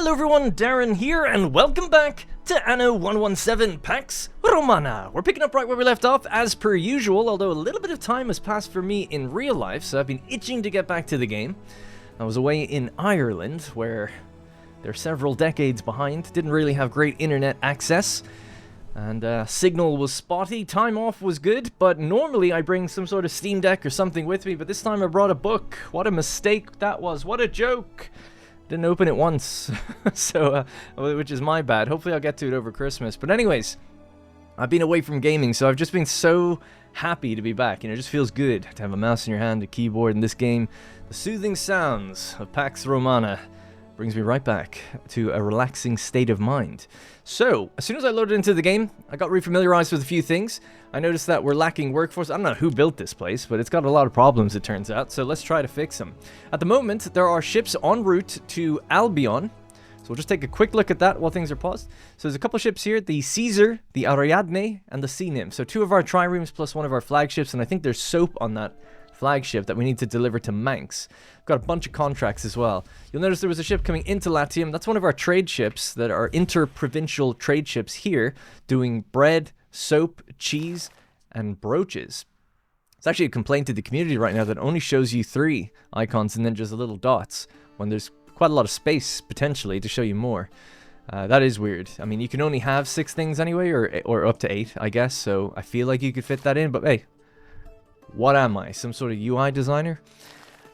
Hello everyone, Darren here, and welcome back to Anno 117 Pax Romana. We're picking up right where we left off, as per usual, although a little bit of time has passed for me in real life, so I've been itching to get back to the game. I was away in Ireland, where they're several decades behind, didn't really have great internet access, and signal was spotty. Time off was good, but normally I bring some sort of Steam Deck or something with me, but this time I brought a book. What a mistake that was, what a joke! Didn't open it once, so which is my bad. Hopefully I'll get to it over Christmas. But anyways, I've been away from gaming, so I've just been so happy to be back. You know, it just feels good to have a mouse in your hand, a keyboard in this game. The soothing sounds of Pax Romana brings me right back to a relaxing state of mind. So, as soon as I loaded into the game, I got refamiliarized with a few things. I noticed that we're lacking workforce. I don't know who built this place, but it's got a lot of problems, it turns out, so let's try to fix them. At the moment, there are ships en route to Albion, so we'll just take a quick look at that while things are paused. So there's a couple ships here, the Caesar, the Ariadne, and the Sea Nymph. So two of our triremes plus one of our flagships, and I think there's soap on that flagship that we need to deliver to Manx. We've got a bunch of contracts as well. You'll notice there was a ship coming into Latium. That's one of our trade ships that are inter-provincial trade ships here, doing bread, soap, cheese, and brooches. It's actually a complaint to the community right now that only shows you 3 icons and then just little dots, when there's quite a lot of space, potentially, to show you more. That is weird. I mean, you can only have 6 things anyway, or up to 8, I guess, so I feel like you could fit that in, but hey, what am I? Some sort of UI designer?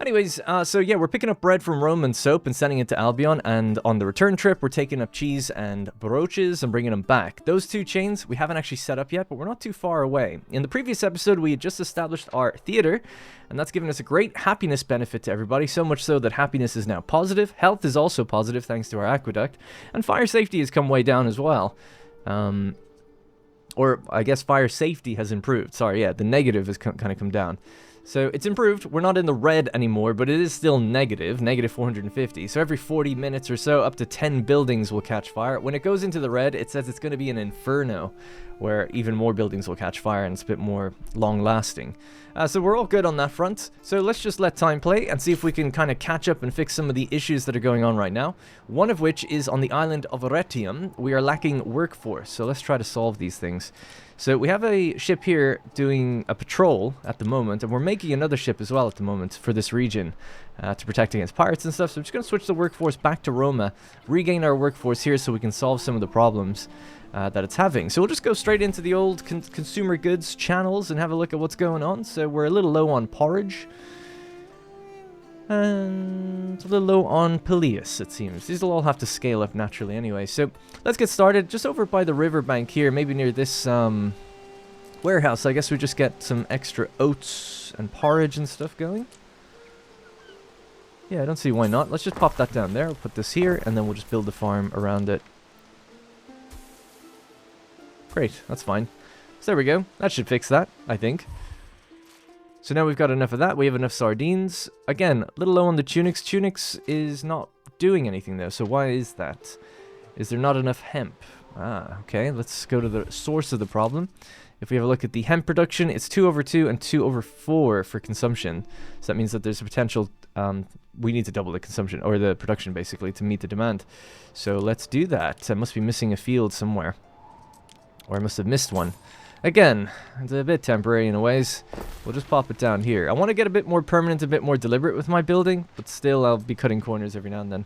Anyways, so yeah, we're picking up bread from Rome and soap and sending it to Albion, and on the return trip, we're taking up cheese and brooches and bringing them back. Those 2 chains we haven't actually set up yet, but we're not too far away. In the previous episode, we had just established our theater, and that's given us a great happiness benefit to everybody, so much so that happiness is now positive. Health is also positive thanks to our aqueduct, and fire safety has come way down as well. Or, I guess fire safety has improved. Sorry, yeah, the negative has kind of come down. So, it's improved. We're not in the red anymore, but it is still negative 450. So, every 40 minutes or so, up to 10 buildings will catch fire. When it goes into the red, it says it's going to be an inferno, where even more buildings will catch fire, and it's a bit more long-lasting. So, we're all good on that front. So, let's just let time play and see if we can kind of catch up and fix some of the issues that are going on right now. One of which is on the island of Latium. We are lacking workforce, so let's try to solve these things. So we have a ship here doing a patrol at the moment, and we're making another ship as well at the moment for this region to protect against pirates and stuff. So I'm just going to switch the workforce back to Roma, regain our workforce here so we can solve some of the problems that it's having. So we'll just go straight into the old consumer goods channels and have a look at what's going on. So we're a little low on porridge. And a little low on Peleus, it seems. These will all have to scale up naturally anyway. So let's get started. Just over by the riverbank here, maybe near this warehouse. I guess we just get some extra oats and porridge and stuff going. Yeah, I don't see why not. Let's just pop that down there. We'll put this here, and then we'll just build the farm around it. Great, that's fine. So there we go. That should fix that, I think. So now we've got enough of that. We have enough sardines. Again, a little low on the tunics. Tunics is not doing anything though. So why is that? Is there not enough hemp? Ah, okay. Let's go to the source of the problem. If we have a look at the hemp production, it's 2/2 and 2/4 for consumption. So that means that there's a potential, we need to double the consumption, or the production basically, to meet the demand. So let's do that. I must be missing a field somewhere. Or I must have missed one. Again, it's a bit temporary in a ways. We'll just pop it down here. I want to get a bit more permanent, a bit more deliberate with my building, but still I'll be cutting corners every now and then.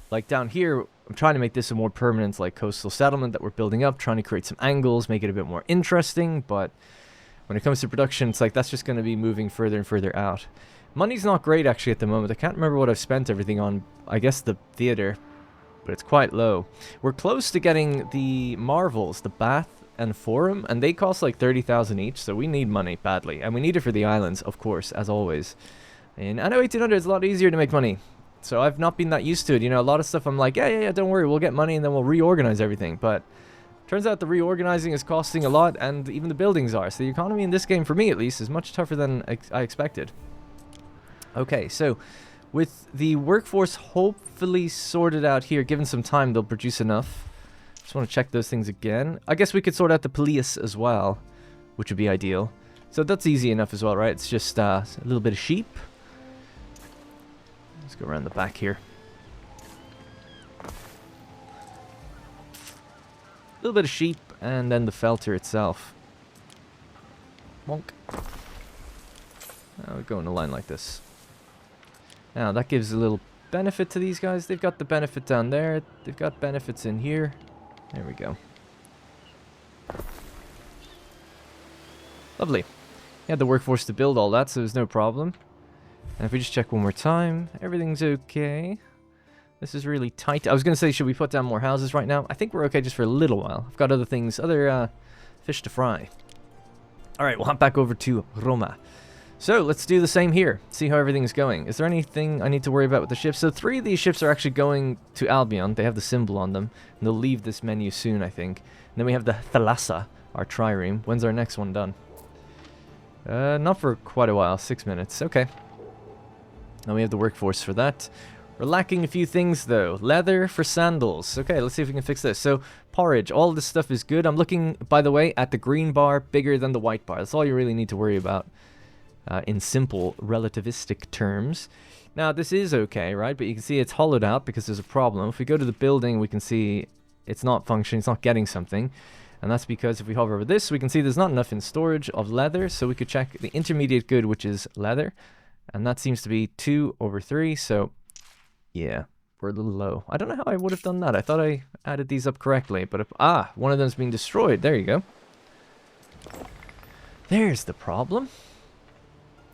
Like down here, I'm trying to make this a more permanent, like, coastal settlement that we're building up, trying to create some angles, make it a bit more interesting, but when it comes to production, it's like that's just going to be moving further and further out. Money's not great actually at the moment. I can't remember what I've spent everything on. I guess the theater, but it's quite low. We're close to getting the marvels, the bath and forum, and they cost like 30,000 each, so we need money badly, and we need it for the islands, of course, as always. And I know 1800 is a lot easier to make money, so I've not been that used to it. You know, a lot of stuff I'm like, yeah, don't worry, we'll get money and then we'll reorganize everything, but turns out the reorganizing is costing a lot, and even the buildings are, so the economy in this game, for me at least, is much tougher than I expected. Okay, so with the workforce hopefully sorted out here, given some time, they'll produce enough. Just want to check those things again. I guess we could sort out the Peleus as well, which would be ideal. So that's easy enough as well, right? It's just a little bit of sheep. Let's go around the back here. A little bit of sheep, and then the felter itself. Monk. Now we go in a line like this. Now that gives a little benefit to these guys. They've got the benefit down there. They've got benefits in here. There we go. Lovely. You had the workforce to build all that, so there's no problem. And if we just check one more time, everything's okay. This is really tight. I was going to say, should we put down more houses right now? I think we're okay just for a little while. I've got other things, other fish to fry. Alright, we'll hop back over to Roma. So, let's do the same here. See how everything's going. Is there anything I need to worry about with the ships? So, 3 of these ships are actually going to Albion. They have the symbol on them. And they'll leave this menu soon, I think. And then we have the Thalassa, our trireme. When's our next one done? Not for quite a while. 6 minutes. Okay. Now we have the workforce for that. We're lacking a few things, though. Leather for sandals. Okay, let's see if we can fix this. So, porridge. All this stuff is good. I'm looking, by the way, at the green bar bigger than the white bar. That's all you really need to worry about. In simple relativistic terms. Now this is okay, right? But you can see it's hollowed out because there's a problem. If we go to the building, we can see it's not functioning, it's not getting something. And that's because if we hover over this, we can see there's not enough in storage of leather. So we could check the intermediate good, which is leather. And that seems to be 2/3. So yeah, we're a little low. I don't know how I would have done that. I thought I added these up correctly. But if, one of them's being destroyed. There you go. There's the problem.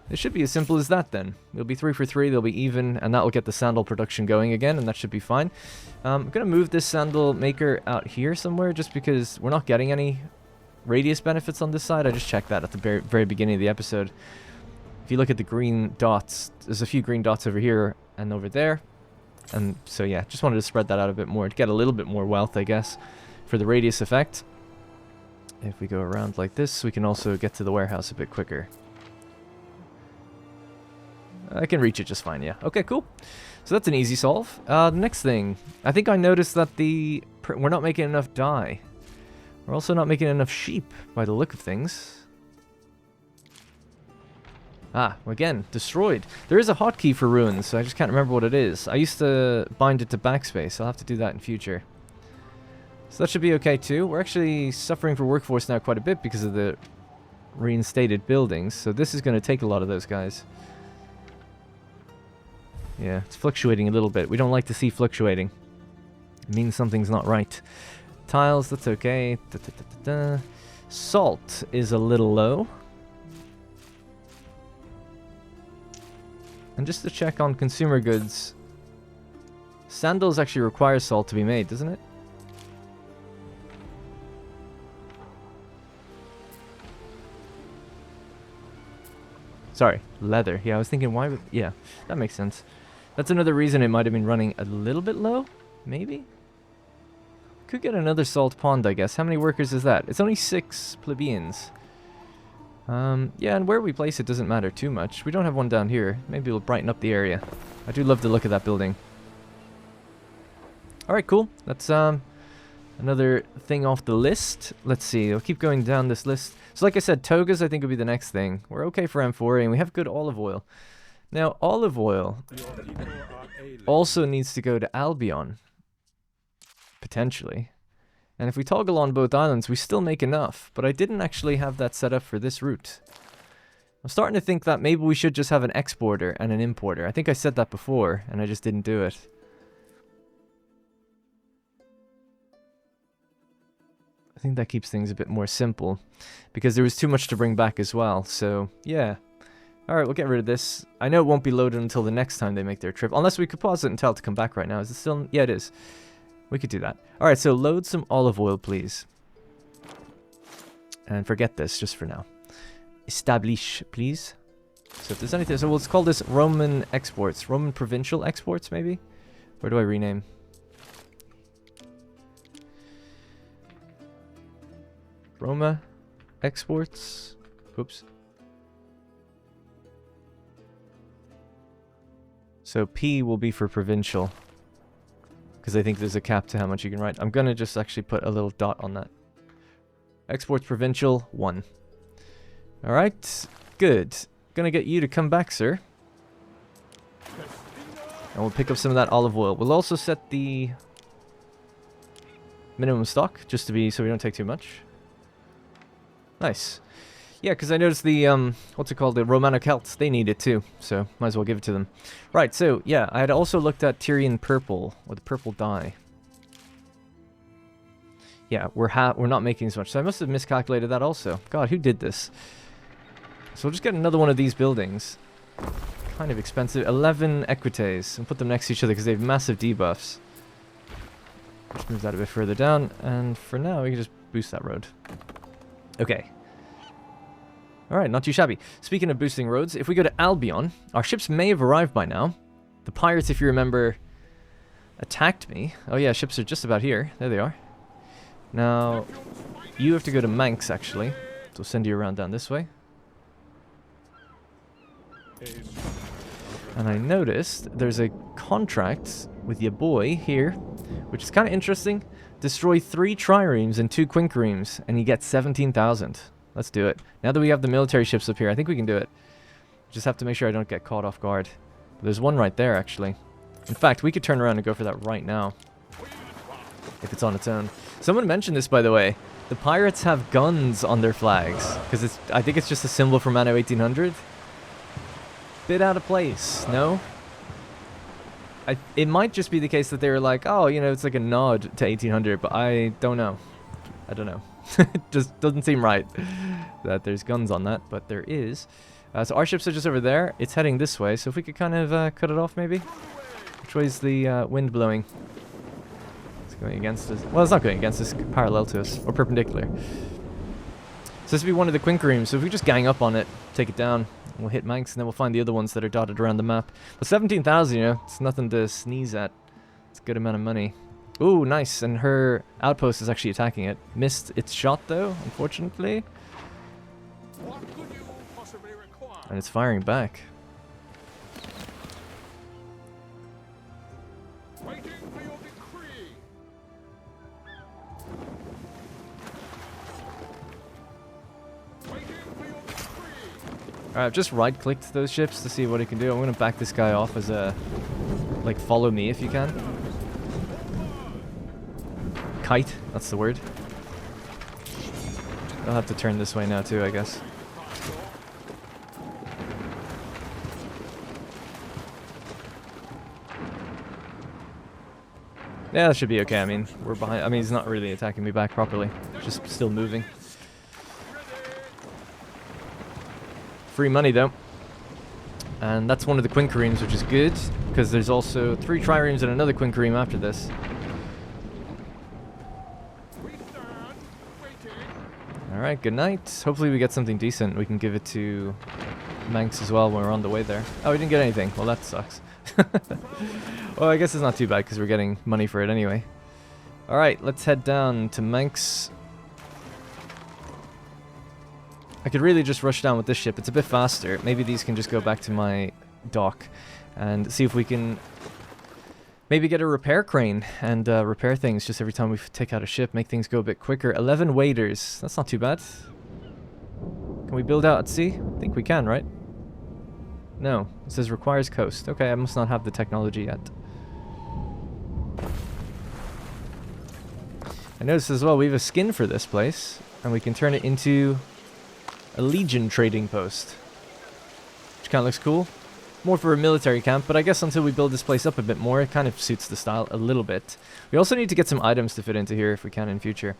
It should be as simple as that then. It'll be 3 for 3, they'll be even, and that will get the sandal production going again, and that should be fine. I'm going to move this sandal maker out here somewhere, just because we're not getting any radius benefits on this side. I just checked that at the very, very beginning of the episode. If you look at the green dots, there's a few green dots over here and over there. And so yeah, just wanted to spread that out a bit more, to get a little bit more wealth, I guess, for the radius effect. If we go around like this, we can also get to the warehouse a bit quicker. I can reach it just fine, yeah. Okay, cool. So that's an easy solve. The next thing, I think I noticed that we're not making enough dye. We're also not making enough sheep, by the look of things. Again, destroyed. There is a hotkey for ruins, so I just can't remember what it is. I used to bind it to backspace. I'll have to do that in future. So that should be okay too. We're actually suffering for workforce now quite a bit because of the reinstated buildings. So this is going to take a lot of those guys. Yeah, it's fluctuating a little bit. We don't like to see fluctuating. It means something's not right. Tiles, that's okay. Salt is a little low. And just to check on consumer goods, sandals actually require salt to be made, doesn't it? Sorry, leather. Yeah, I was thinking why would... Yeah, that makes sense. That's another reason it might have been running a little bit low, maybe? Could get another salt pond, I guess. How many workers is that? It's only 6 plebeians. Yeah, and where we place it doesn't matter too much. We don't have one down here. Maybe it'll brighten up the area. I do love the look of that building. Alright, cool. That's another thing off the list. Let's see. I'll keep going down this list. So like I said, togas I think will be the next thing. We're okay for M4, and we have good olive oil. Now, olive oil also needs to go to Albion. Potentially. And if we toggle on both islands, we still make enough. But I didn't actually have that set up for this route. I'm starting to think that maybe we should just have an exporter and an importer. I think I said that before, and I just didn't do it. I think that keeps things a bit more simple. Because there was too much to bring back as well. So, yeah. Alright, we'll get rid of this. I know it won't be loaded until the next time they make their trip. Unless we could pause it and tell it to come back right now. Is it still... Yeah, it is. We could do that. Alright, so load some olive oil, please. And forget this, just for now. Establish, please. So if there's anything... So let's call this Roman exports. Roman provincial exports, maybe? Where do I rename? Roma exports. Oops. So P will be for provincial. Because I think there's a cap to how much you can write. I'm going to just actually put a little dot on that. Exports provincial 1. Alright. Good. Gonna get you to come back, sir. And we'll pick up some of that olive oil. We'll also set the minimum stock, just to be so we don't take too much. Nice. Yeah, because I noticed the, what's it called, the Romano Celts, they need it too, so might as well give it to them. Right, so, yeah, I had also looked at Tyrian purple, or the purple dye. Yeah, we're not making as much, so I must have miscalculated that also. God, who did this? So we'll just get another one of these buildings. Kind of expensive. 11 equites, and put them next to each other because they have massive debuffs. Just move that a bit further down, and for now we can just boost that road. Okay. Alright, not too shabby. Speaking of boosting roads, if we go to Albion, our ships may have arrived by now. The pirates, if you remember, attacked me. Oh yeah, ships are just about here. There they are. Now, you have to go to Manx, actually. So we'll send you around down this way. And I noticed there's a contract with your boy here, which is kind of interesting. Destroy 3 triremes and 2 quinqueremes, and you get 17,000. Let's do it. Now that we have the military ships up here, I think we can do it. Just have to make sure I don't get caught off guard. There's one right there, actually. In fact, we could turn around and go for that right now. If it's on its own. Someone mentioned this, by the way. The pirates have guns on their flags. Because I think it's just a symbol from Anno 1800. Bit out of place, no? It might just be the case that they were like, oh, you know, it's like a nod to 1800, but I don't know. I don't know. It just doesn't seem right that there's guns on that, but there is. So our ships are just over there. It's heading this way, so if we could kind of cut it off, maybe? Which way is the wind blowing? It's going against us. Well, it's not going against us, it's parallel to us, or perpendicular. So this would be one of the quinqueremes, so if we just gang up on it, take it down, we'll hit Manx, and then we'll find the other ones that are dotted around the map. But 17,000, you know, it's nothing to sneeze at. It's a good amount of money. Ooh, nice, and her outpost is actually attacking it. Missed its shot, though, unfortunately. What could you possibly require? And it's firing back. Waiting for your decree. Waiting for your decree. Alright, I've just right-clicked those ships to see what it can do. I'm going to back this guy off as a... like, follow me if you can. Kite, that's the word. I'll have to turn this way now too, I guess. Yeah, that should be okay. I mean, we're behind. I mean, he's not really attacking me back properly. Just still moving. Free money though. And that's one of the quinqueremes, which is good, because there's also 3 triremes and another quinquereme after this. Alright, good night. Hopefully we get something decent. We can give it to Manx as well when we're on the way there. Oh, we didn't get anything. Well, that sucks. Well, I guess it's not too bad because we're getting money for it anyway. Alright, let's head down to Manx. I could really just rush down with this ship. It's a bit faster. Maybe these can just go back to my dock and see if we can maybe get a repair crane and repair things just every time we take out a ship, make things go a bit quicker. 11 waders. That's not too bad. Can we build out at sea? I think we can, right? No. It says requires coast. Okay, I must not have the technology yet. I noticed as well we have a skin for this place, and we can turn it into a Legion trading post. Which kind of looks cool. More for a military camp, but I guess until we build this place up a bit more, it kind of suits the style a little bit. We also need to get some items to fit into here if we can in future.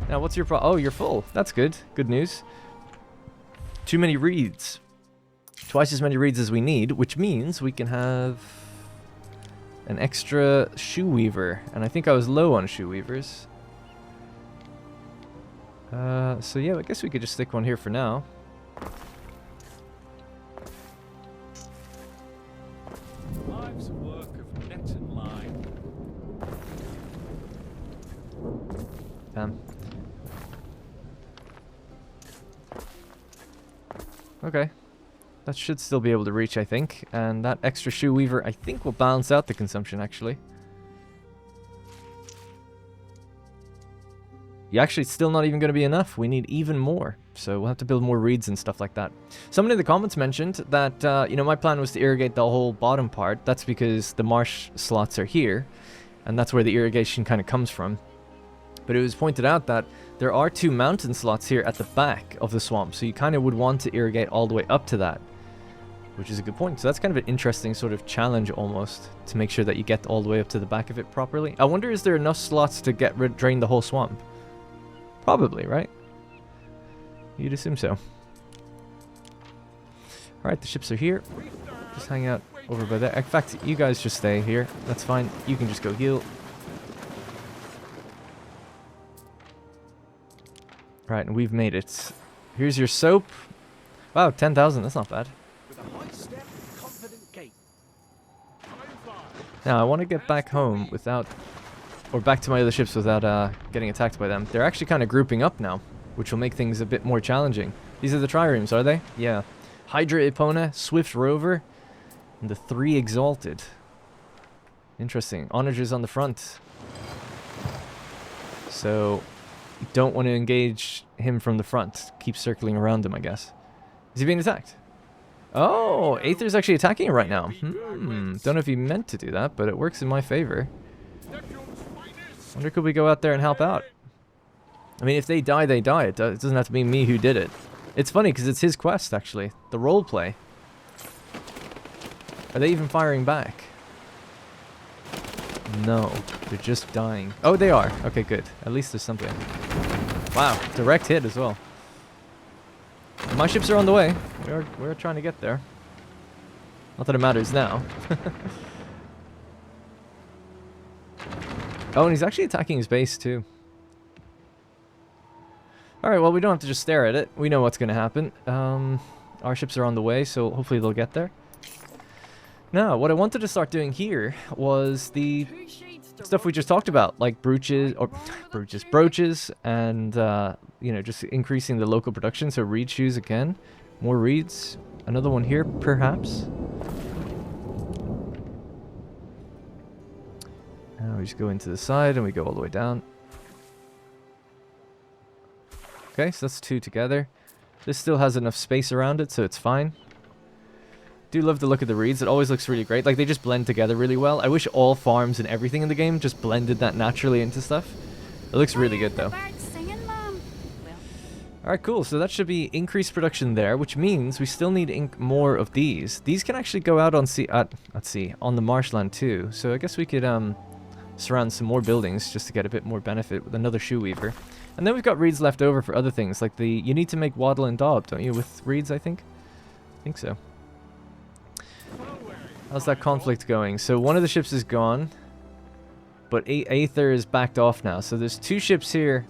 Now, what's your oh, you're full. That's good. Good news. Too many reeds. Twice as many reeds as we need, which means we can have an extra shoe weaver. And I think I was low on shoe weavers. So yeah, I guess we could just stick one here for now. Life's work of net and line. Damn. Okay. That should still be able to reach, I think. And that extra shoe weaver, I think, will balance out the consumption, actually. Actually, it's still not even going to be enough. We need even more. So we'll have to build more reeds and stuff like that. Someone in the comments mentioned that, you know, my plan was to irrigate the whole bottom part. That's because the marsh slots are here. And that's where the irrigation kind of comes from. But it was pointed out that there are 2 mountain slots here at the back of the swamp. So you kind of would want to irrigate all the way up to that. Which is a good point. So that's kind of an interesting sort of challenge almost. To make sure that you get all the way up to the back of it properly. I wonder, is there enough slots to drain the whole swamp? Probably, right? You'd assume so. Alright, the ships are here. Just hang out over by there. In fact, you guys just stay here. That's fine. You can just go heal. Right, and we've made it. Here's your soap. Wow, 10,000. That's not bad. Now, I want to get back home without... Or back to my other ships without getting attacked by them. They're actually kind of grouping up now, which will make things a bit more challenging. These are the triremes, are they? Yeah. Hydra Epona, Swift Rover, and the 3 Exalted. Interesting. Onagers on the front. So, you don't want to engage him from the front. Keep circling around him, I guess. Is he being attacked? Oh, Aether's actually attacking it right now. Don't know if he meant to do that, but it works in my favor. Wonder, could we go out there and help out? I mean, if they die, they die. It doesn't have to be me who did it. It's funny, because it's his quest, actually. The roleplay. Are they even firing back? No. They're just dying. Oh, they are. Okay, good. At least there's something. Wow. Direct hit as well. My ships are on the way. We're trying to get there. Not that it matters now. Oh, and he's actually attacking his base, too. Alright, well, we don't have to just stare at it. We know what's going to happen. Our ships are on the way, so hopefully they'll get there. Now, what I wanted to start doing here was the stuff we just talked about, like brooches, and, you know, just increasing the local production. So reed shoes again. More reeds. Another one here, perhaps. Now we just go into the side and we go all the way down. Okay, so that's 2 together. This still has enough space around it, so it's fine. Do love the look of the reeds. It always looks really great. Like, they just blend together really well. I wish all farms and everything in the game just blended that naturally into stuff. It looks really good, though. Alright, cool. So that should be increased production there, which means we still need more of these. These can actually go out on on the marshland, too. So I guess we could, surround some more buildings just to get a bit more benefit with another shoe weaver. And then we've got reeds left over for other things, like you need to make waddle and daub, don't you, with reeds, I think? I think so. How's that conflict going? So one of the ships is gone, but Aether is backed off now. So there's 2 ships here.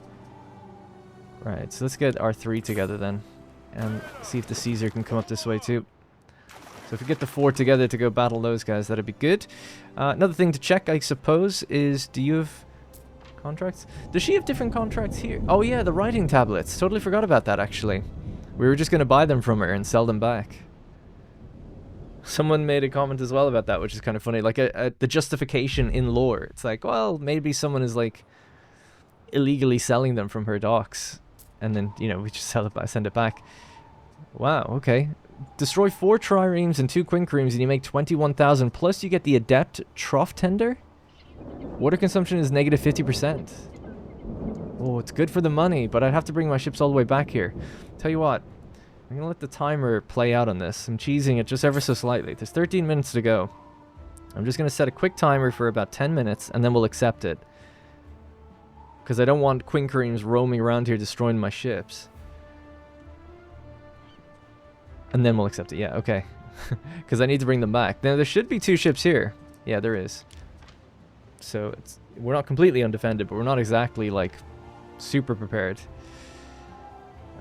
Right, so let's get our 3 together then, and see if the Caesar can come up this way too. So if we get the 4 together to go battle those guys, that'd be good. Another thing to check, I suppose, is do you have contracts? Does she have different contracts here? Oh yeah, the writing tablets. Totally forgot about that, actually. We were just going to buy them from her and sell them back. Someone made a comment as well about that, which is kind of funny. Like, the justification in lore. It's like, well, maybe someone is, like, illegally selling them from her docks. And then, you know, we just send it back. Wow, okay. Destroy 4 triremes and 2 quinqueremes and you make 21,000. Plus you get the Adept Trough Tender. Water consumption is negative 50%. Oh, it's good for the money, but I'd have to bring my ships all the way back here. Tell you what, I'm going to let the timer play out on this. I'm cheesing it just ever so slightly. There's 13 minutes to go. I'm just going to set a quick timer for about 10 minutes and then we'll accept it. Because I don't want quinqueremes roaming around here destroying my ships. And then we'll accept it. Yeah, okay. Because I need to bring them back. Now, there should be 2 ships here. Yeah, there is. So, we're not completely undefended, but we're not exactly, like, super prepared.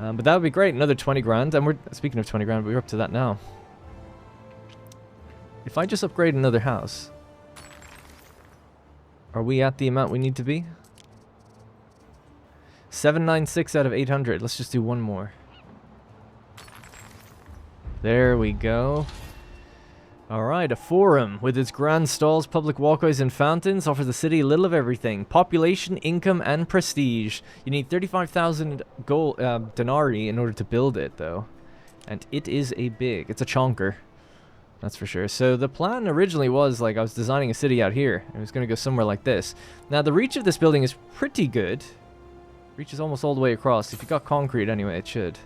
But that would be great. Another 20 grand. And speaking of 20 grand, we're up to that now. If I just upgrade another house, are we at the amount we need to be? 796 out of 800. Let's just do one more. There we go. Alright, a forum with its grand stalls, public walkways, and fountains offers the city a little of everything. Population, income, and prestige. You need 35,000 gold denarii in order to build it, though. And it is it's a chonker. That's for sure. So the plan originally was, like, I was designing a city out here. It was going to go somewhere like this. Now, the reach of this building is pretty good. Reaches almost all the way across. If you got concrete, anyway, it should.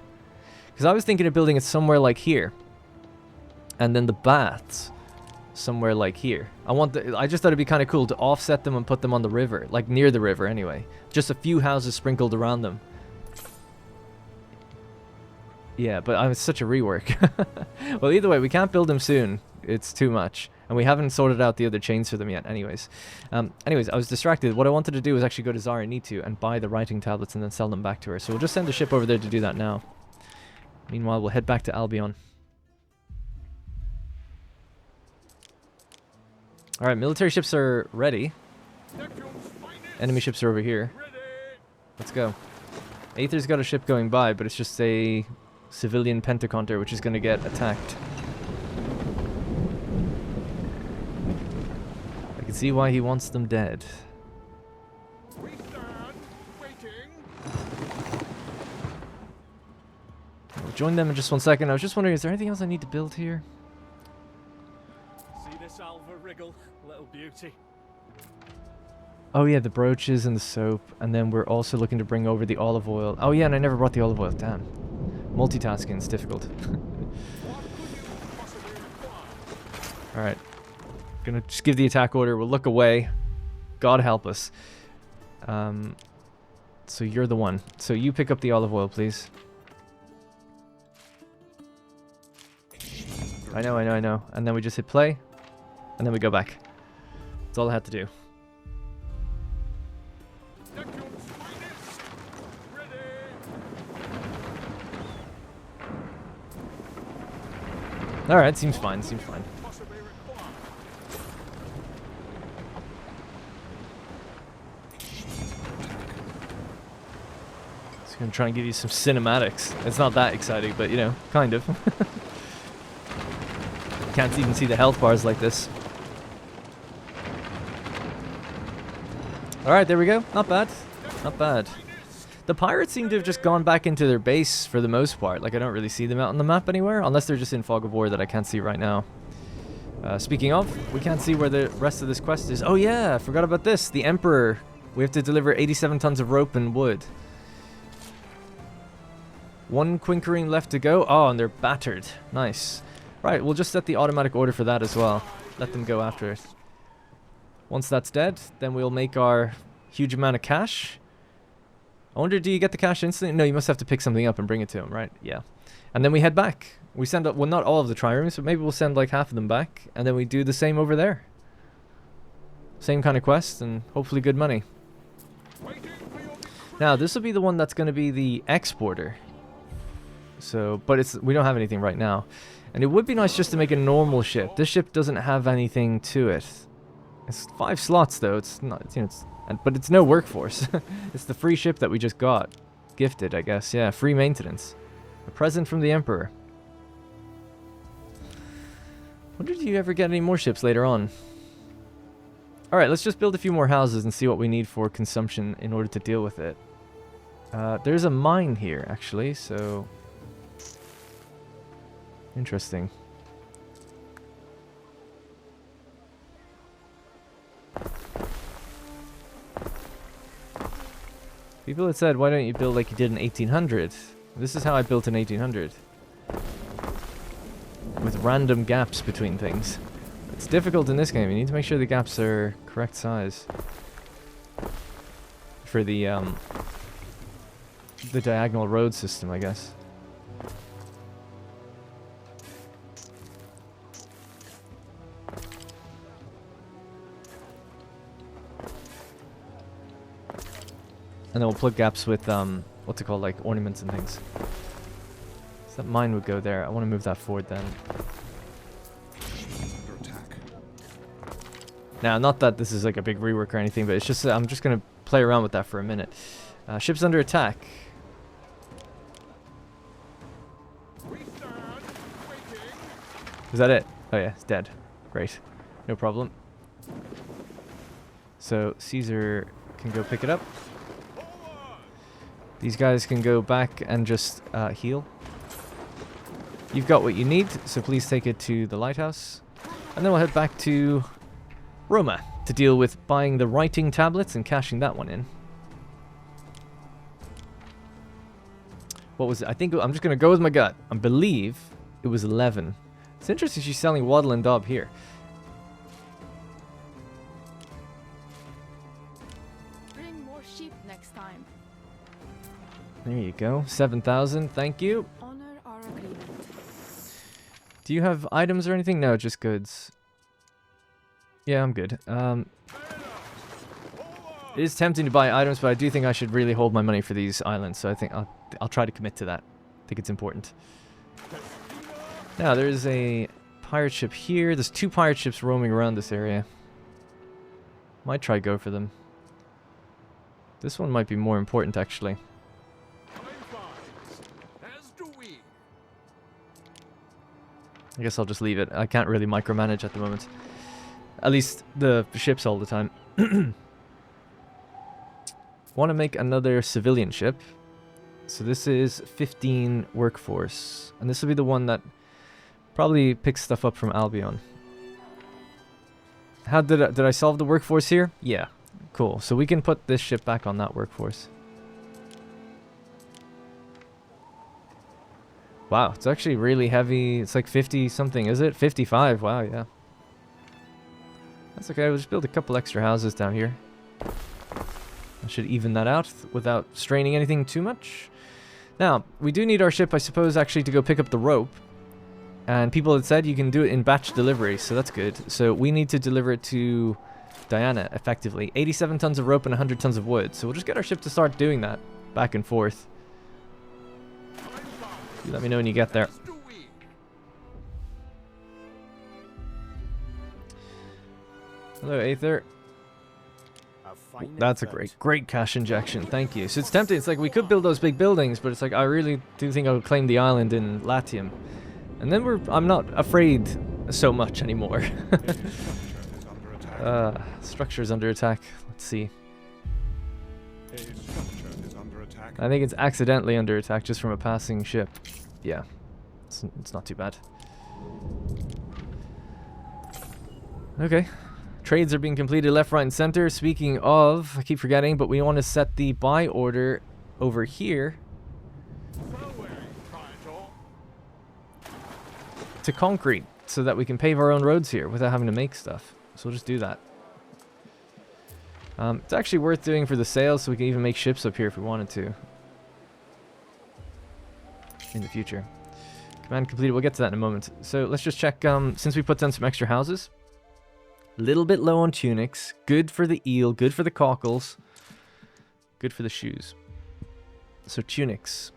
Because I was thinking of building it somewhere like here. And then the baths somewhere like here. I just thought it'd be kind of cool to offset them and put them on the river. Like, near the river, anyway. Just a few houses sprinkled around them. Yeah, but it's such a rework. Well, either way, we can't build them soon. It's too much. And we haven't sorted out the other chains for them yet, anyways. Anyways, I was distracted. What I wanted to do was actually go to Zara Nitu and buy the writing tablets and then sell them back to her. So we'll just send a ship over there to do that now. Meanwhile, we'll head back to Albion. Alright, military ships are ready. Enemy ships are over here. Let's go. Aether's got a ship going by, but it's just a civilian pentaconter, which is going to get attacked. I can see why he wants them dead. We stand waiting. I'll join them in just 1 second. I was just wondering, is there anything else I need to build here? See this Alva wriggle, little beauty. Oh yeah, the brooches and the soap, and then we're also looking to bring over the olive oil. Oh yeah, and I never brought the olive oil. Damn. Multitasking is difficult. Alright. Gonna just give the attack order. We'll look away. God help us. So you're the one. So you pick up the olive oil, please. I know. And then we just hit play. And then we go back. That's all I had to do. Alright, seems fine, seems fine. Just gonna try and give you some cinematics. It's not that exciting, but you know, kind of. Can't even see the health bars like this. Alright, there we go. Not bad. Not bad. The pirates seem to have just gone back into their base for the most part. Like, I don't really see them out on the map anywhere, unless they're just in Fog of War that I can't see right now. Speaking of, we can't see where the rest of this quest is. Oh yeah, I forgot about this. The Emperor. We have to deliver 87 tons of rope and wood. 1 quinkering left to go. Oh, and they're battered. Nice. Right, we'll just set the automatic order for that as well. Let them go after it. Once that's dead, then we'll make our huge amount of cash. I wonder, do you get the cash instantly? No, you must have to pick something up and bring it to him, right? Yeah. And then we head back. We send up, well, not all of the triremes, but maybe we'll send like half of them back. And then we do the same over there. Same kind of quest and hopefully good money. Now, this will be the one that's going to be the exporter. So, but we don't have anything right now. And it would be nice just to make a normal ship. This ship doesn't have anything to it. It's 5 slots though. It's not, you know, but it's no workforce. It's the free ship that we just got. Gifted, I guess. Yeah, free maintenance. A present from the Emperor. Wonder if you ever get any more ships later on. Alright, let's just build a few more houses and see what we need for consumption in order to deal with it. There's a mine here, actually, so... Interesting. People had said, why don't you build like you did in 1800? This is how I built in 1800. With random gaps between things. It's difficult in this game. You need to make sure the gaps are correct size. For the diagonal road system, I guess. And then we'll plug gaps with, what's it called, like ornaments and things. So that mine would go there. I want to move that forward then. Now, not that this is like a big rework or anything, but it's just, I'm just going to play around with that for a minute. Ship's under attack. Is that it? Oh yeah, it's dead. Great. No problem. So Caesar can go pick it up. These guys can go back and just heal. You've got what you need, so please take it to the lighthouse. And then we'll head back to Roma to deal with buying the writing tablets and cashing that one in. What was it? I think I'm just going to go with my gut. I believe it was 11. It's interesting she's selling Waddle and Daub here. Bring more sheep next time. There you go. 7,000. Thank you. Honor our agreement. Do you have items or anything? No, just goods. Yeah, I'm good. It is tempting to buy items, but I do think I should really hold my money for these islands, so I think I'll try to commit to that. I think it's important. Now, there's a pirate ship here. There's 2 pirate ships roaming around this area. Might try go for them. This one might be more important, actually. I guess I'll just leave it. I can't really micromanage at the moment. At least the ships all the time. Want to make another civilian ship. So this is 15 workforce. And this will be the one that probably picks stuff up from Albion. How did I solve the workforce here? Yeah. Cool. So we can put this ship back on that workforce. Wow, it's actually really heavy. It's like 50 something, is it? 55. Wow, yeah. That's okay. We'll just build a couple extra houses down here. I should even that out without straining anything too much. Now, we do need our ship, I suppose, actually to go pick up the rope. And people had said you can do it in batch delivery, so that's good. So we need to deliver it to Diana, effectively. 87 tons of rope and 100 tons of wood. So we'll just get our ship to start doing that back and forth. You let me know when you get there. Hello, Aether. That's a great cash injection. Thank you. So it's tempting. It's like we could build those big buildings, but it's like I really do think I would claim the island in Latium. And then I'm not afraid so much anymore. Structure is under attack. Let's see. I think it's accidentally under attack just from a passing ship. Yeah. It's not too bad. Okay. Trades are being completed left, right, and center. Speaking of, I keep forgetting, but we want to set the buy order over here to concrete so that we can pave our own roads here without having to make stuff. So we'll just do that. It's actually worth doing for the sales so we can even make ships up here if we wanted to in the future. Command completed. We'll get to that in a moment. So let's just check, since we put down some extra houses. Little bit low on tunics. Good for the eel. Good for the cockles. Good for the shoes. So tunics.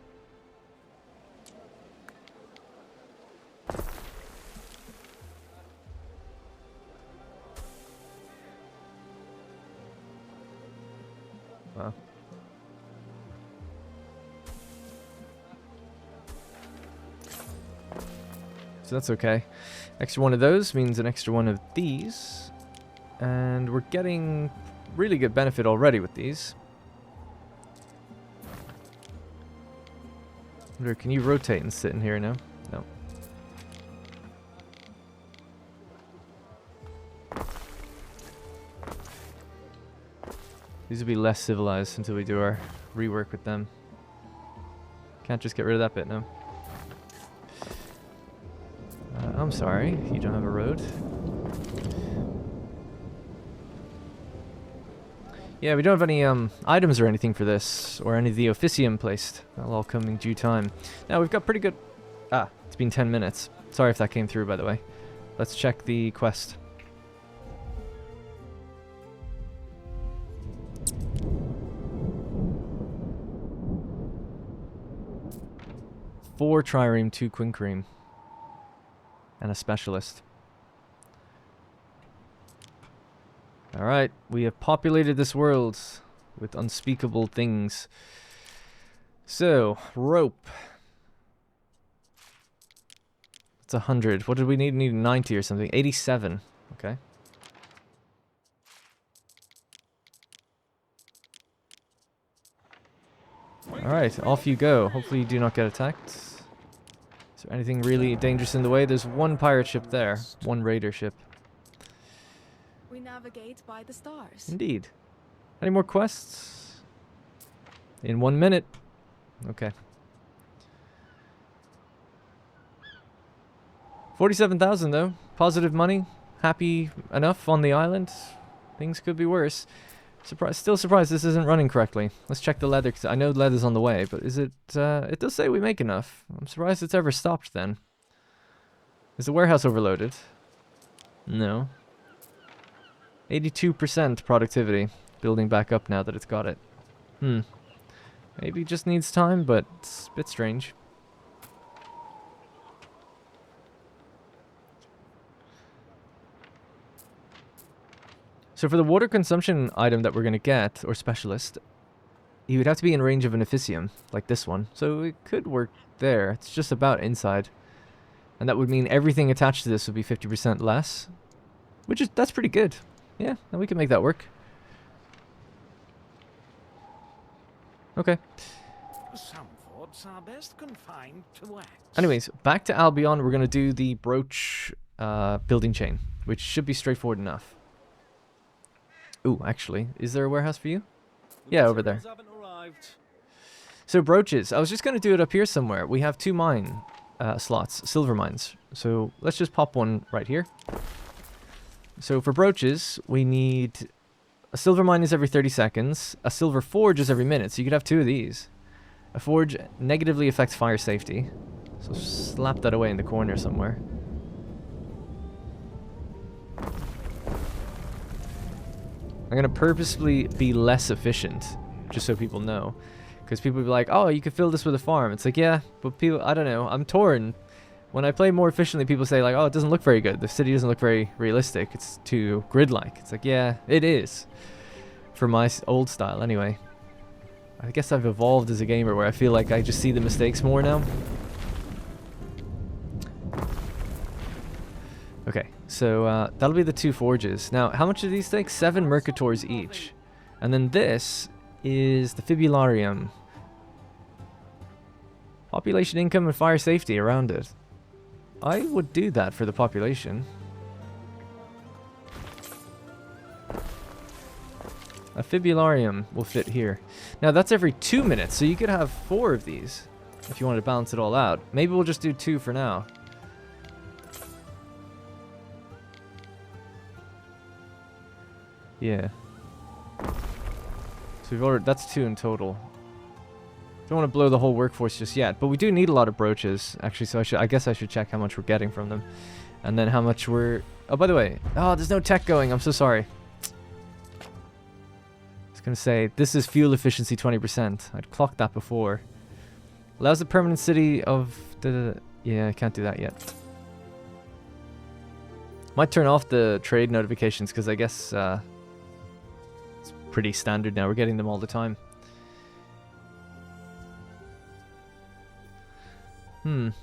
Wow. So that's okay. Extra one of those means an extra one of these. And we're getting really good benefit already with these. Wonder, can you rotate and sit in here now? No. These will be less civilized until we do our rework with them. Can't just get rid of that bit now. I'm sorry, you don't have a road. Yeah, we don't have any items or anything for this, or any of the officium placed. That'll all come in due time. Now, we've got pretty good... Ah, it's been 10 minutes. Sorry if that came through, by the way. Let's check the quest. Four trireme, 2 quinquereme. And a specialist. Alright, we have populated this world with unspeakable things. So, rope. It's 100. What did we need? Need 90 or something. 87. Okay. Alright, off you go. Hopefully you do not get attacked. Is there anything really dangerous in the way? There's one pirate ship there. One raider ship. We navigate by the stars. Indeed. Any more quests? In 1 minute. Okay. 47,000 though. Positive money. Happy enough on the island. Things could be worse. Still surprised this isn't running correctly. Let's check the leather, 'cause I know leather's on the way, but is it... it does say we make enough. I'm surprised it's ever stopped then. Is the warehouse overloaded? No. 82% productivity. Building back up now that it's got it. Maybe it just needs time, but it's a bit strange. So for the water consumption item that we're going to get, or specialist, he would have to be in range of an officium, like this one. So it could work there. It's just about inside. And that would mean everything attached to this would be 50% less. That's pretty good. Yeah, and we can make that work. Okay. Some thoughts are best confined to wax. Anyways, back to Albion. We're going to do the Brooch building chain, which should be straightforward enough. Ooh, actually, is there a warehouse for you? Yeah, over there. So brooches, I was just going to do it up here somewhere. We have 2 mine slots, silver mines. So let's just pop one right here. So for brooches, we need a silver mine is every 30 seconds. A silver forge is every minute, so you could have 2 of these. A forge negatively affects fire safety. So slap that away in the corner somewhere. I'm going to purposely be less efficient, just so people know. Because people will be like, oh, you could fill this with a farm. It's like, yeah, but people, I don't know, I'm torn. When I play more efficiently, people say like, oh, it doesn't look very good. The city doesn't look very realistic. It's too grid-like. It's like, yeah, it is. For my old style, anyway. I guess I've evolved as a gamer where I feel like I just see the mistakes more now. Okay, so that'll be the 2 forges. Now, how much do these take? 7 mercators each. And then this is the fibularium. Population income and fire safety around it. I would do that for the population. A fibularium will fit here. Now, that's every 2 minutes, so you could have 4 of these if you wanted to balance it all out. Maybe we'll just do 2 for now. Yeah. So we've ordered, that's 2 in total. Don't want to blow the whole workforce just yet, but we do need a lot of brooches, actually, so I guess I should check how much we're getting from them. And then how much we're... Oh, by the way, oh, there's no tech going, I'm so sorry. I was going to say, this is fuel efficiency 20%. I'd clocked that before. Allows the permanent city of... Yeah, I can't do that yet. Might turn off the trade notifications, because I guess... it's pretty standard now, we're getting them all the time.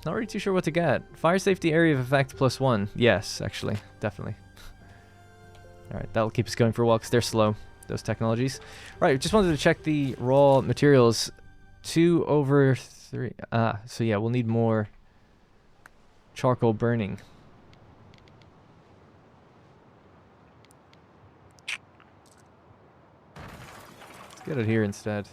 Not really too sure what to get. Fire safety area of effect +1. Yes, actually, definitely. Alright, that'll keep us going for a while because they're slow, those technologies. Right, just wanted to check the raw materials. 2 over 3. So yeah, we'll need more charcoal burning. Let's get it here instead.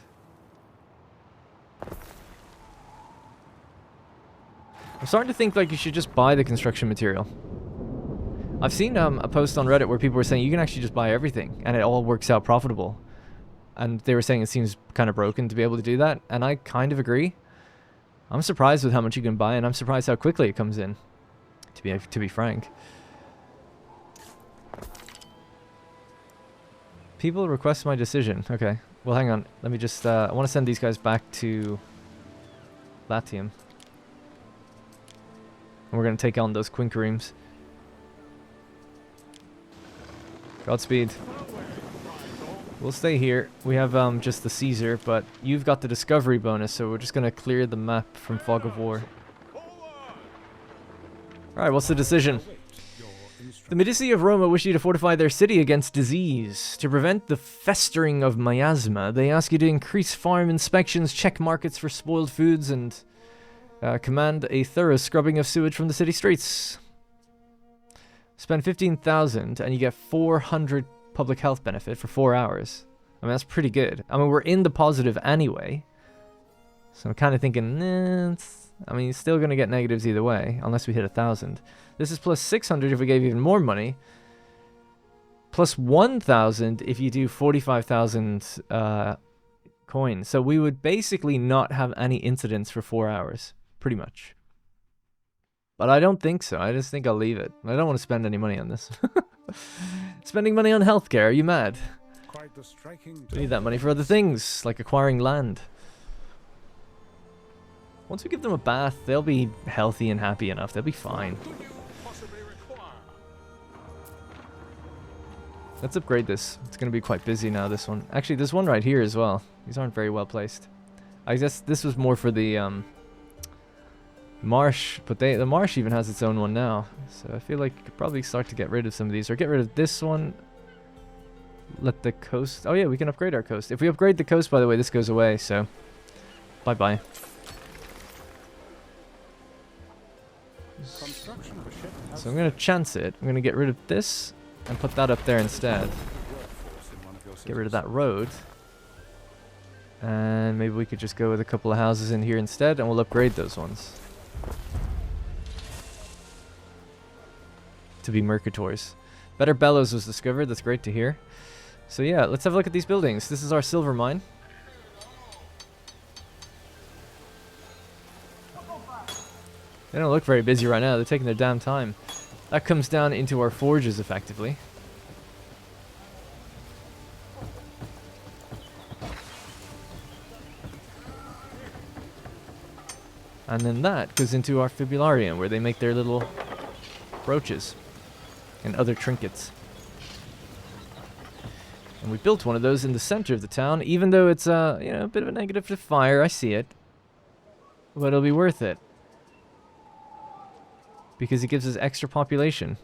I'm starting to think like you should just buy the construction material. I've seen a post on Reddit where people were saying you can actually just buy everything and it all works out profitable. And they were saying it seems kind of broken to be able to do that, and I kind of agree. I'm surprised with how much you can buy, and I'm surprised how quickly it comes in, to be frank. People request my decision. Okay. Well, hang on. Let me just... I want to send these guys back to Latium. And we're going to take on those Quinqueremes. Godspeed. We'll stay here. We have just the Caesar, but you've got the discovery bonus, so we're just going to clear the map from Fog of War. Alright, what's the decision? The Medici of Roma wish you to fortify their city against disease. To prevent the festering of miasma, they ask you to increase farm inspections, check markets for spoiled foods, and command a thorough scrubbing of sewage from the city streets. Spend 15,000 and you get 400 public health benefit for 4 hours. I mean, that's pretty good. I mean, we're in the positive anyway. So I'm kind of thinking, nah, I mean, you're still going to get negatives either way, unless we hit 1,000. This is plus 600 if we gave even more money. Plus 1,000 if you do 45,000 coins. So we would basically not have any incidents for 4 hours, pretty much. But I don't think so. I just think I'll leave it. I don't want to spend any money on this. Spending money on healthcare, are you mad? We need that money for other things, like acquiring land. Once we give them a bath, they'll be healthy and happy enough. They'll be fine. Let's upgrade this. It's going to be quite busy now, this one. Actually, there's one right here as well. These aren't very well placed. I guess this was more for the marsh, but the marsh even has its own one now. So I feel like you could probably start to get rid of some of these. Or get rid of this one. Let the coast... Oh yeah, we can upgrade our coast. If we upgrade the coast, by the way, this goes away, so... Bye-bye. So I'm going to chance it. I'm going to get rid of this and put that up there instead. Get rid of that road. And maybe we could just go with a couple of houses in here instead, and we'll upgrade those ones to be Mercators. Better bellows was discovered. That's great to hear. So yeah, let's have a look at these buildings. This is our silver mine. They don't look very busy right now. They're taking their damn time. That comes down into our forges, effectively. And then that goes into our fibularium, where they make their little brooches and other trinkets. And we built one of those in the center of the town, even though it's you know, a bit of a negative to fire. I see it. But it'll be worth it. Because it gives us extra population.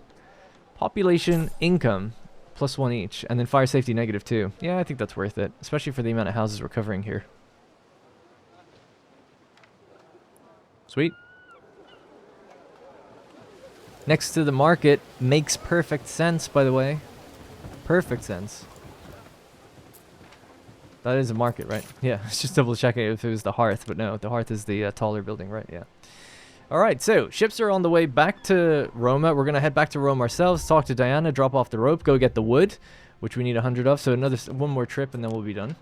Population, income, +1 each. And then fire safety, -2. Yeah, I think that's worth it. Especially for the amount of houses we're covering here. Sweet. Next to the market makes perfect sense, by the way. Perfect sense. That is a market, right? Yeah, it's just double checking if it was the hearth, but no, the hearth is the taller building, right? Yeah. Alright, so ships are on the way back to Roma. We're going to head back to Rome ourselves, talk to Diana, drop off the rope, go get the wood, which we need 100 of, so one more trip and then we'll be done.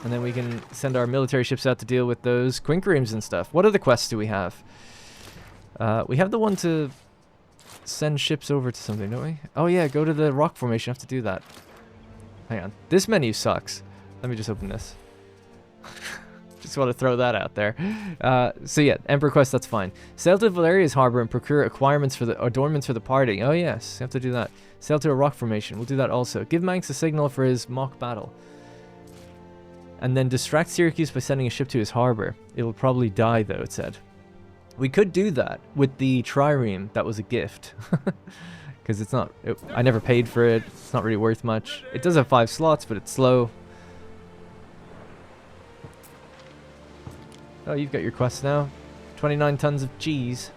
And then we can send our military ships out to deal with those quincreams and stuff. What other quests do we have? We have the one to send ships over to something, don't we? Oh yeah, go to the rock formation. I have to do that. Hang on. This menu sucks. Let me just open this. Just want to throw that out there. So yeah, Emperor Quest, that's fine. Sail to Valeria's harbor and procure acquirements for the adornments for the party. Oh yes, you have to do that. Sail to a rock formation. We'll do that also. Give Manx a signal for his mock battle. And then distract Syracuse by sending a ship to his harbor. It'll probably die though, it said. We could do that with the trireme. That was a gift. Because it's not... I never paid for it. It's not really worth much. It does have 5 slots, but it's slow. Oh, you've got your quest now. 29 tons of cheese.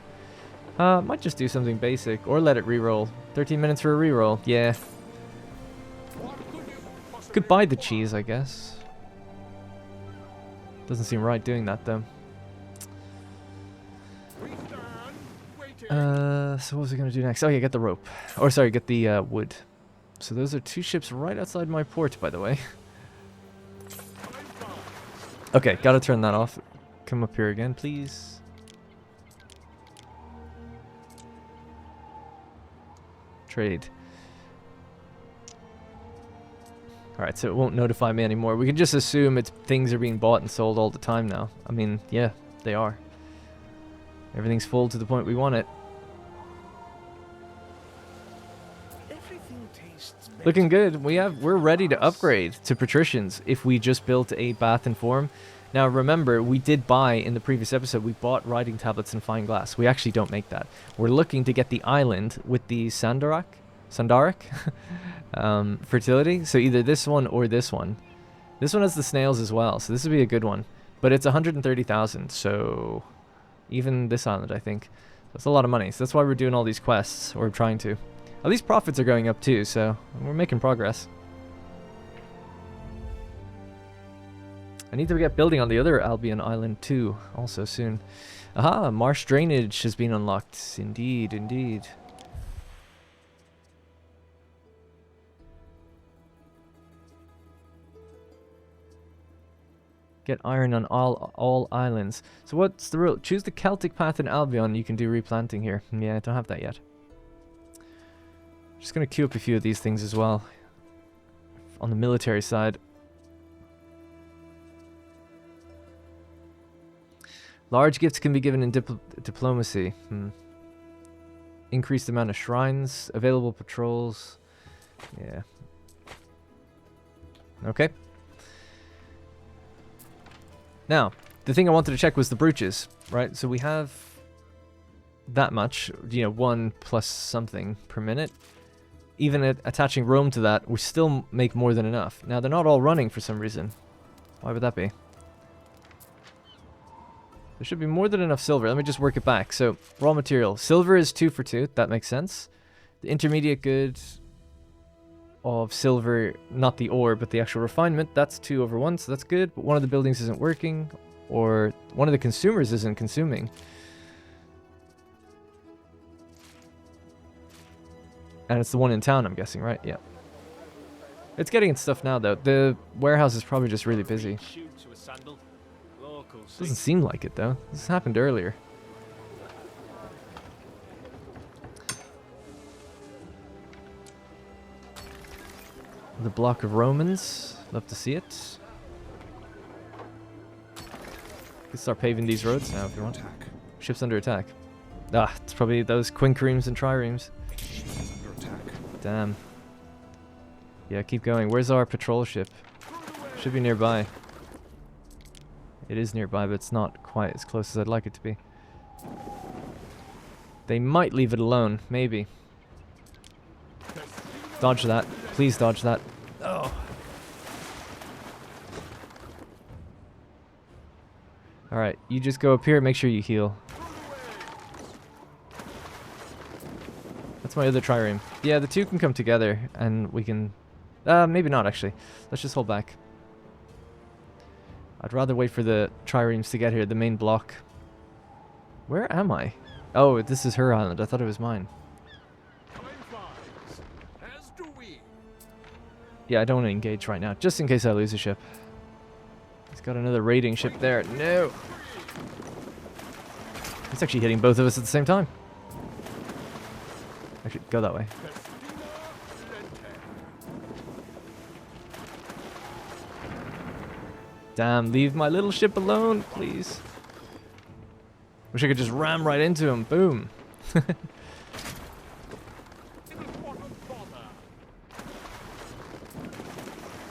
Might just do something basic. Or let it reroll. 13 minutes for a reroll. Yeah. Could buy the cheese, I guess. Doesn't seem right doing that, though. So what was I going to do next? Oh yeah, get the rope. Or sorry, get the wood. So those are 2 ships right outside my port, by the way. Okay, gotta turn that off. Come up here again, please. Trade. Alright, so it won't notify me anymore. We can just assume things are being bought and sold all the time now. I mean, yeah, they are. Everything's full to the point we want it. Looking good. We're ready to upgrade to patricians if we just built a bath and forum. Now remember, we did buy, in the previous episode, we bought writing tablets and fine glass. We actually don't make that. We're looking to get the island with the Sandaric fertility. So either this one or this one. This one has the snails as well, so this would be a good one. But it's 130,000, so even this island, I think. That's a lot of money, so that's why we're doing all these quests, or trying to. At least profits are going up too, so we're making progress. I need to get building on the other Albion island too, also soon. Aha, marsh drainage has been unlocked. Indeed, indeed. Get iron on all islands. So what's the rule? Choose the Celtic path in Albion. You can do replanting here. Yeah, I don't have that yet. Just gonna queue up a few of these things as well. On the military side. Large gifts can be given in diplomacy. Increased amount of shrines, available patrols. Yeah. Okay. Now, the thing I wanted to check was the brooches, right? So we have that much, you know, 1 plus something per minute. Even attaching Rome to that, we still make more than enough. Now, they're not all running for some reason. Why would that be? There should be more than enough silver. Let me just work it back. So, raw material. Silver is 2 for 2. That makes sense. The intermediate good of silver, not the ore, but the actual refinement, that's 2 over 1, so that's good. But one of the buildings isn't working, or one of the consumers isn't consuming. And it's the one in town, I'm guessing, right? Yeah. It's getting its stuff now, though. The warehouse is probably just really busy. Doesn't seem like it, though. This happened earlier. The block of Romans. Love to see it. You can start paving these roads now if you want. Ships under attack. Ah, it's probably those quinqueremes and triremes. Damn. Yeah, keep going. Where's our patrol ship? Should be nearby. It is nearby, but it's not quite as close as I'd like it to be. They might leave it alone. Maybe. Dodge that. Please dodge that. Oh. Alright, you just go up here, make sure you heal. That's my other trireme. Yeah, the two can come together, and we can... maybe not, actually. Let's just hold back. I'd rather wait for the triremes to get here, the main block. Where am I? Oh, this is her island. I thought it was mine. Yeah, I don't want to engage right now, just in case I lose a ship. He's got another raiding ship there. No! He's actually hitting both of us at the same time. Actually, go that way. Damn, leave my little ship alone, please. Wish I could just ram right into him. Boom.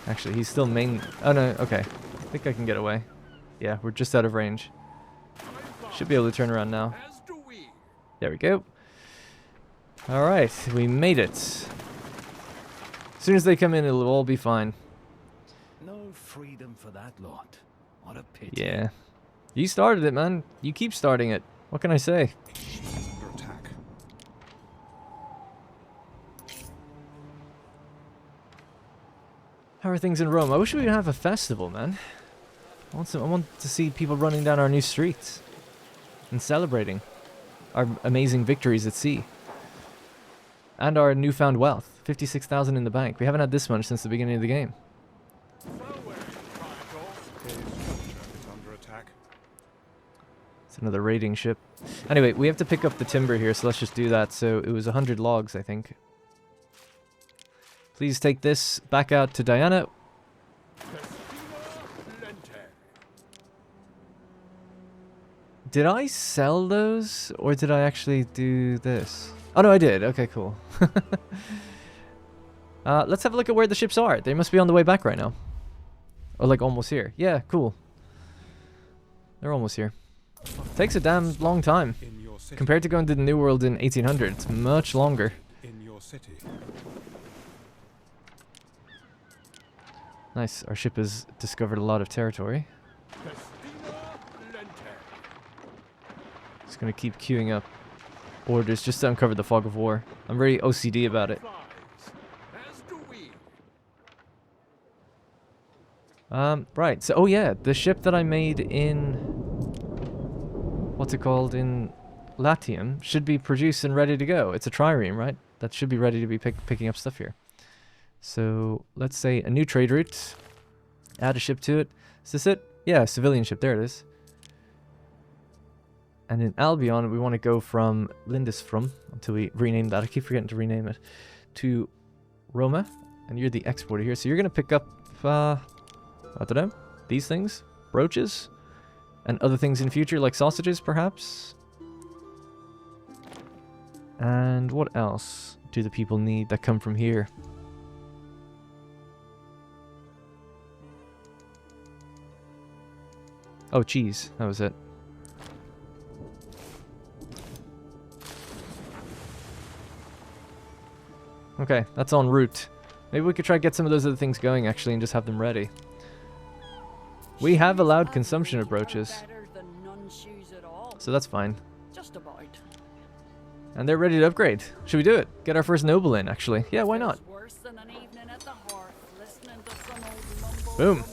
Actually, he's still main... Oh, no, okay. I think I can get away. Yeah, we're just out of range. Should be able to turn around now. There we go. Alright, we made it. As soon as they come in, it'll all be fine. No freedom for that lot. What a pity. Yeah. You started it, man. You keep starting it. What can I say? How are things in Rome? I wish we would have a festival, man. I want to see people running down our new streets and celebrating our amazing victories at sea and our newfound wealth. 56,000 in the bank. We haven't had this much since the beginning of the game. It's another raiding ship. Anyway, we have to pick up the timber here, so let's just do that. So it was 100 logs, I think. Please take this back out to Diana. Did I sell those, or did I actually do this? Oh no, I did. Okay, cool. Let's have a look at where the ships are. They must be on the way back right now. Or like almost here. Yeah, cool. They're almost here. Takes a damn long time. In your city. Compared to going to the New World in 1800, it's much longer. In your city. Nice, our ship has discovered a lot of territory. Just gonna keep queuing up orders just to uncover the fog of war. I'm very OCD about it. Right, so, oh yeah, the ship that I made in, what's it called, in Latium, should be produced and ready to go. It's a trireme, right? That should be ready to be picking up stuff here. So, let's say a new trade route, add a ship to it. Is this it? Yeah, civilian ship, there it is. And in Albion, we want to go from Lindisfarne, until we rename that, I keep forgetting to rename it, to Roma, and you're the exporter here, so you're going to pick up, I don't know, these things, brooches, and other things in future, like sausages, perhaps. And what else do the people need that come from here? Oh, cheese, that was it. Okay, that's en route. Maybe we could try to get some of those other things going, actually, and just have them ready. We have allowed consumption of brooches, so that's fine. Just about. And they're ready to upgrade. Should we do it? Get our first noble in, actually. Yeah, why not? Boom.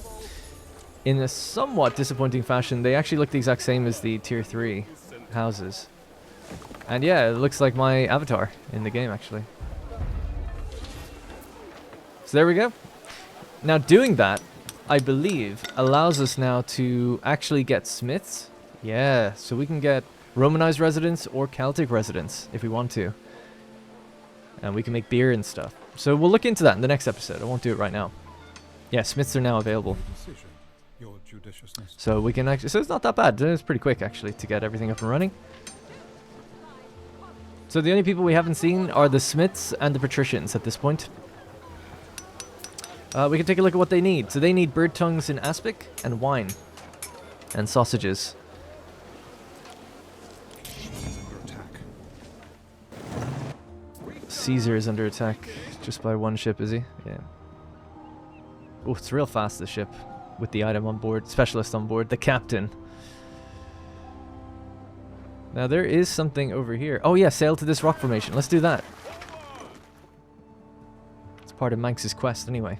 In a somewhat disappointing fashion, they actually look the exact same as the tier 3 houses. And yeah, it looks like my avatar in the game, actually. So there we go. Now doing that, I believe, allows us now to actually get smiths. Yeah, so we can get Romanized residents or Celtic residents if we want to. And we can make beer and stuff. So we'll look into that in the next episode. I won't do it right now. Yeah, smiths are now available. Your judiciousness. So we can actually, so it's not that bad. It's pretty quick actually to get everything up and running. So the only people we haven't seen are the smiths and the patricians at this point. We can take a look at what they need. So they need bird tongues in aspic and wine. And sausages. Caesar is under attack just by one ship, is he? Yeah. Oh, it's real fast, the ship. With the item on board. Specialist on board. The captain. Now there is something over here. Oh yeah, sail to this rock formation. Let's do that. It's part of Manx's quest anyway.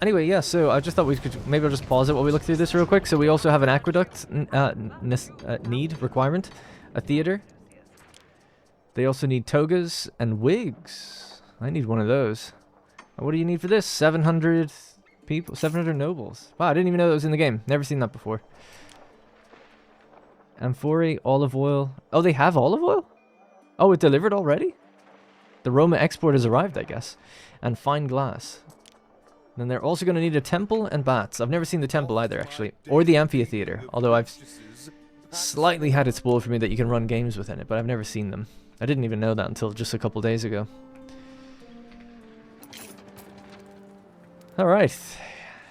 Anyway, yeah, so I just thought we could, maybe I'll just pause it while we look through this real quick. So we also have an aqueduct requirement, a theater. They also need togas and wigs. I need one of those. And what do you need for this? 700 people, 700 nobles. Wow, I didn't even know that was in the game. Never seen that before. Amphorae, olive oil. Oh, they have olive oil? Oh, it delivered already? The Roma export has arrived, I guess. And fine glass. Then they're also going to need a temple and baths. I've never seen the temple either, actually. Or the amphitheater. Although I've slightly had it spoiled for me that you can run games within it. But I've never seen them. I didn't even know that until just a couple days ago. Alright.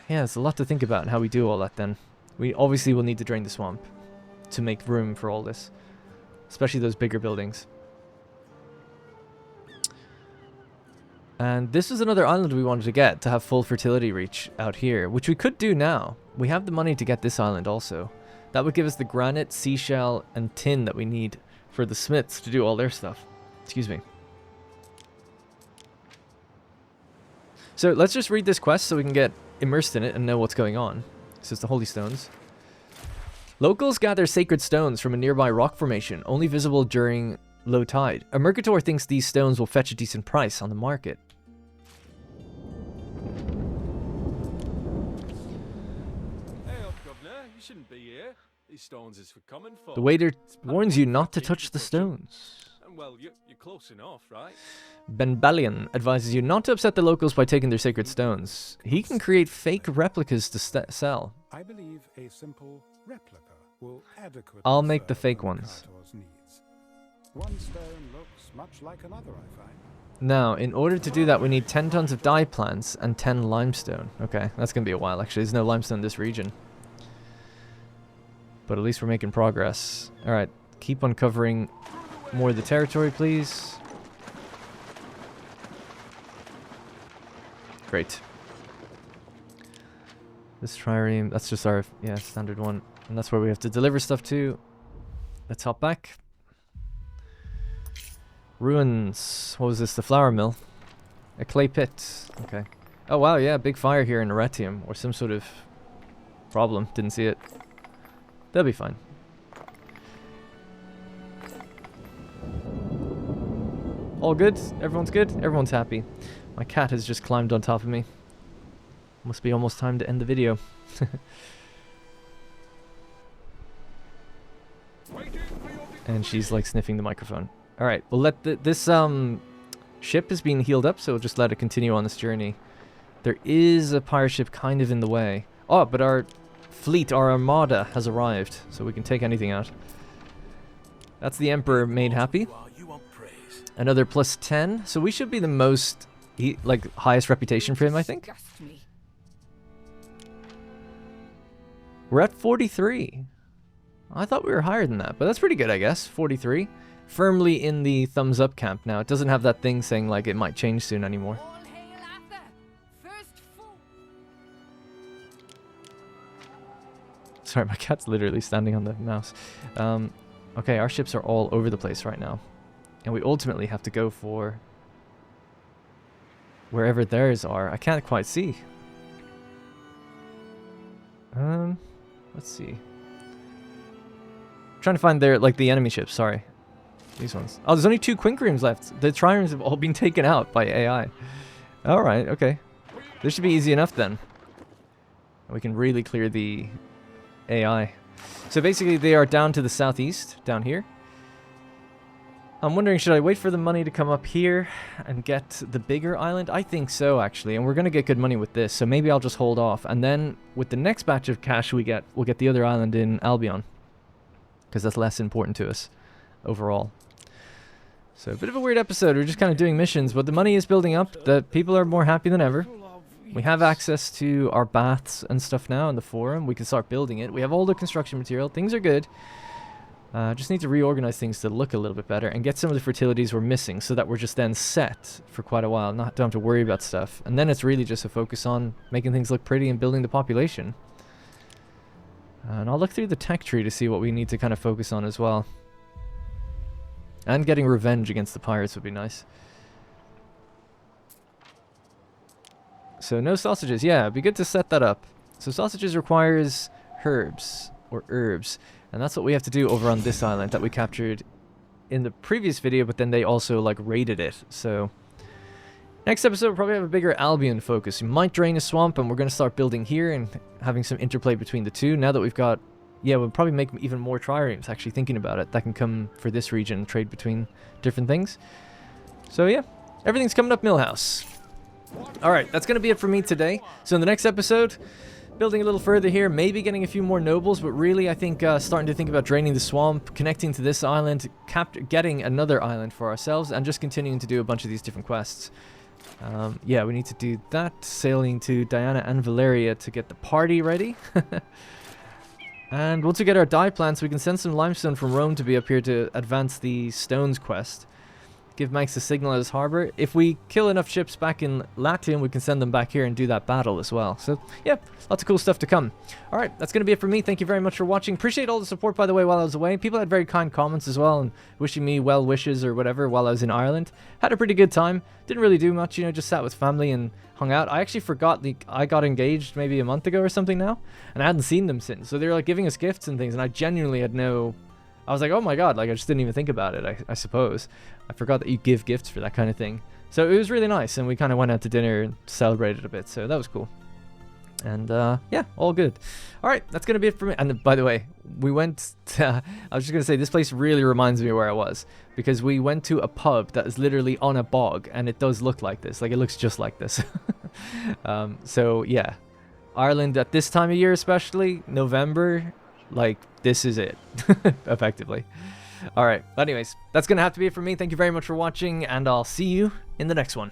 Yeah, there's a lot to think about and how we do all that then. We obviously will need to drain the swamp. To make room for all this. Especially those bigger buildings. And this is another island we wanted to get to have full fertility reach out here, which we could do now. We have the money to get this island also. That would give us the granite, seashell, and tin that we need for the smiths to do all their stuff. Excuse me. So let's just read this quest so we can get immersed in it and know what's going on. This is the Holy Stones. Locals gather sacred stones from a nearby rock formation, only visible during low tide. A mercator thinks these stones will fetch a decent price on the market. You shouldn't be here. These stones is for common folk. The waiter warns you not to touch the stones. Well, you're close enough, right? Benbalion advises you not to upset the locals by taking their sacred stones. He can create fake replicas to sell. I believe a simple replica will adequately I'll make the serve fake the ones. mercator's needs. One stone looks much like another, I find. Now, in order to do that, we need 10 tons of dye plants and 10 limestone. Okay, that's going to be a while, actually. There's no limestone in this region. But at least we're making progress. Alright, keep uncovering more of the territory, please. Great. This trireme, that's just our, yeah, standard one. And that's where we have to deliver stuff to. Let's hop back. Ruins. What was this? The flour mill. A clay pit. Okay. Oh wow, yeah, big fire here in Latium, or some sort of problem. Didn't see it. They'll be fine. All good? Everyone's good? Everyone's happy. My cat has just climbed on top of me. Must be almost time to end the video. And she's like sniffing the microphone. Alright, we'll let this ship is being healed up, so we'll just let it continue on this journey. There is a pirate ship kind of in the way. Oh, but our fleet, our armada, has arrived, so we can take anything out. That's the Emperor made happy. Another plus 10, so we should be the most, like, highest reputation for him, I think. We're at 43. I thought we were higher than that, but that's pretty good, I guess. 43. Firmly in the thumbs up camp now. It doesn't have that thing saying like it might change soon anymore. Sorry, my cat's literally standing on the mouse. Okay, our ships are all over the place right now. And we ultimately have to go for wherever theirs are. I can't quite see. Let's see. I'm trying to find their, like, the enemy ships, sorry. These ones. Oh, there's only 2 quinkremes left. The triremes have all been taken out by AI. Alright, okay. This should be easy enough then. We can really clear the AI. So basically they are down to the southeast, down here. I'm wondering, should I wait for the money to come up here and get the bigger island? I think so, actually, and we're going to get good money with this, so maybe I'll just hold off. And then with the next batch of cash we get, we'll get the other island in Albion, because that's less important to us overall. So a bit of a weird episode. We're just kind of doing missions, but the money is building up. The people are more happy than ever. We have access to our baths and stuff now in the forum. We can start building it. We have all the construction material. Things are good. Just need to reorganize things to look a little bit better and get some of the fertilities we're missing so that we're just then set for quite a while. Don't have to worry about stuff. And then it's really just a focus on making things look pretty and building the population. And I'll look through the tech tree to see what we need to kind of focus on as well. And getting revenge against the pirates would be nice. So no sausages. Yeah, it'd be good to set that up. So sausages requires herbs or herbs. And that's what we have to do over on this island that we captured in the previous video, but then they also like raided it. So next episode we'll probably have a bigger Albion focus. We might drain a swamp and we're going to start building here and having some interplay between the two. Now that we've got, yeah, we'll probably make even more triremes, actually thinking about it. That can come for this region and trade between different things. So yeah, everything's coming up Millhouse. Alright, that's going to be it for me today. So in the next episode, building a little further here, maybe getting a few more nobles, but really I think starting to think about draining the swamp, connecting to this island, getting another island for ourselves, and just continuing to do a bunch of these different quests. Yeah, we need to do that, sailing to Diana and Valeria to get the party ready. And once we get our dye plants, we can send some limestone from Rome to be up here to advance the stones quest. Give Max a signal at his harbor. If we kill enough ships back in Latium, we can send them back here and do that battle as well. So, yeah, lots of cool stuff to come. Alright, that's going to be it for me. Thank you very much for watching. Appreciate all the support, by the way, while I was away. People had very kind comments as well and wishing me well wishes or whatever while I was in Ireland. Had a pretty good time. Didn't really do much, you know, just sat with family and hung out. I actually forgot I got engaged maybe a month ago or something now, and I hadn't seen them since. So they were like giving us gifts and things, and I genuinely had no... I was like, oh my god, like I just didn't even think about it, I suppose. I forgot that you give gifts for that kind of thing. So it was really nice, and we kind of went out to dinner and celebrated a bit, so that was cool. And yeah, all good. Alright, that's going to be it for me. And by the way, we went to, I was just going to say, this place really reminds me of where I was. Because we went to a pub that is literally on a bog, and it does look like this. Like, it looks just like this. So yeah, Ireland at this time of year especially, November, like, this is it, effectively. All right. Anyways, that's going to have to be it for me. Thank you very much for watching, and I'll see you in the next one.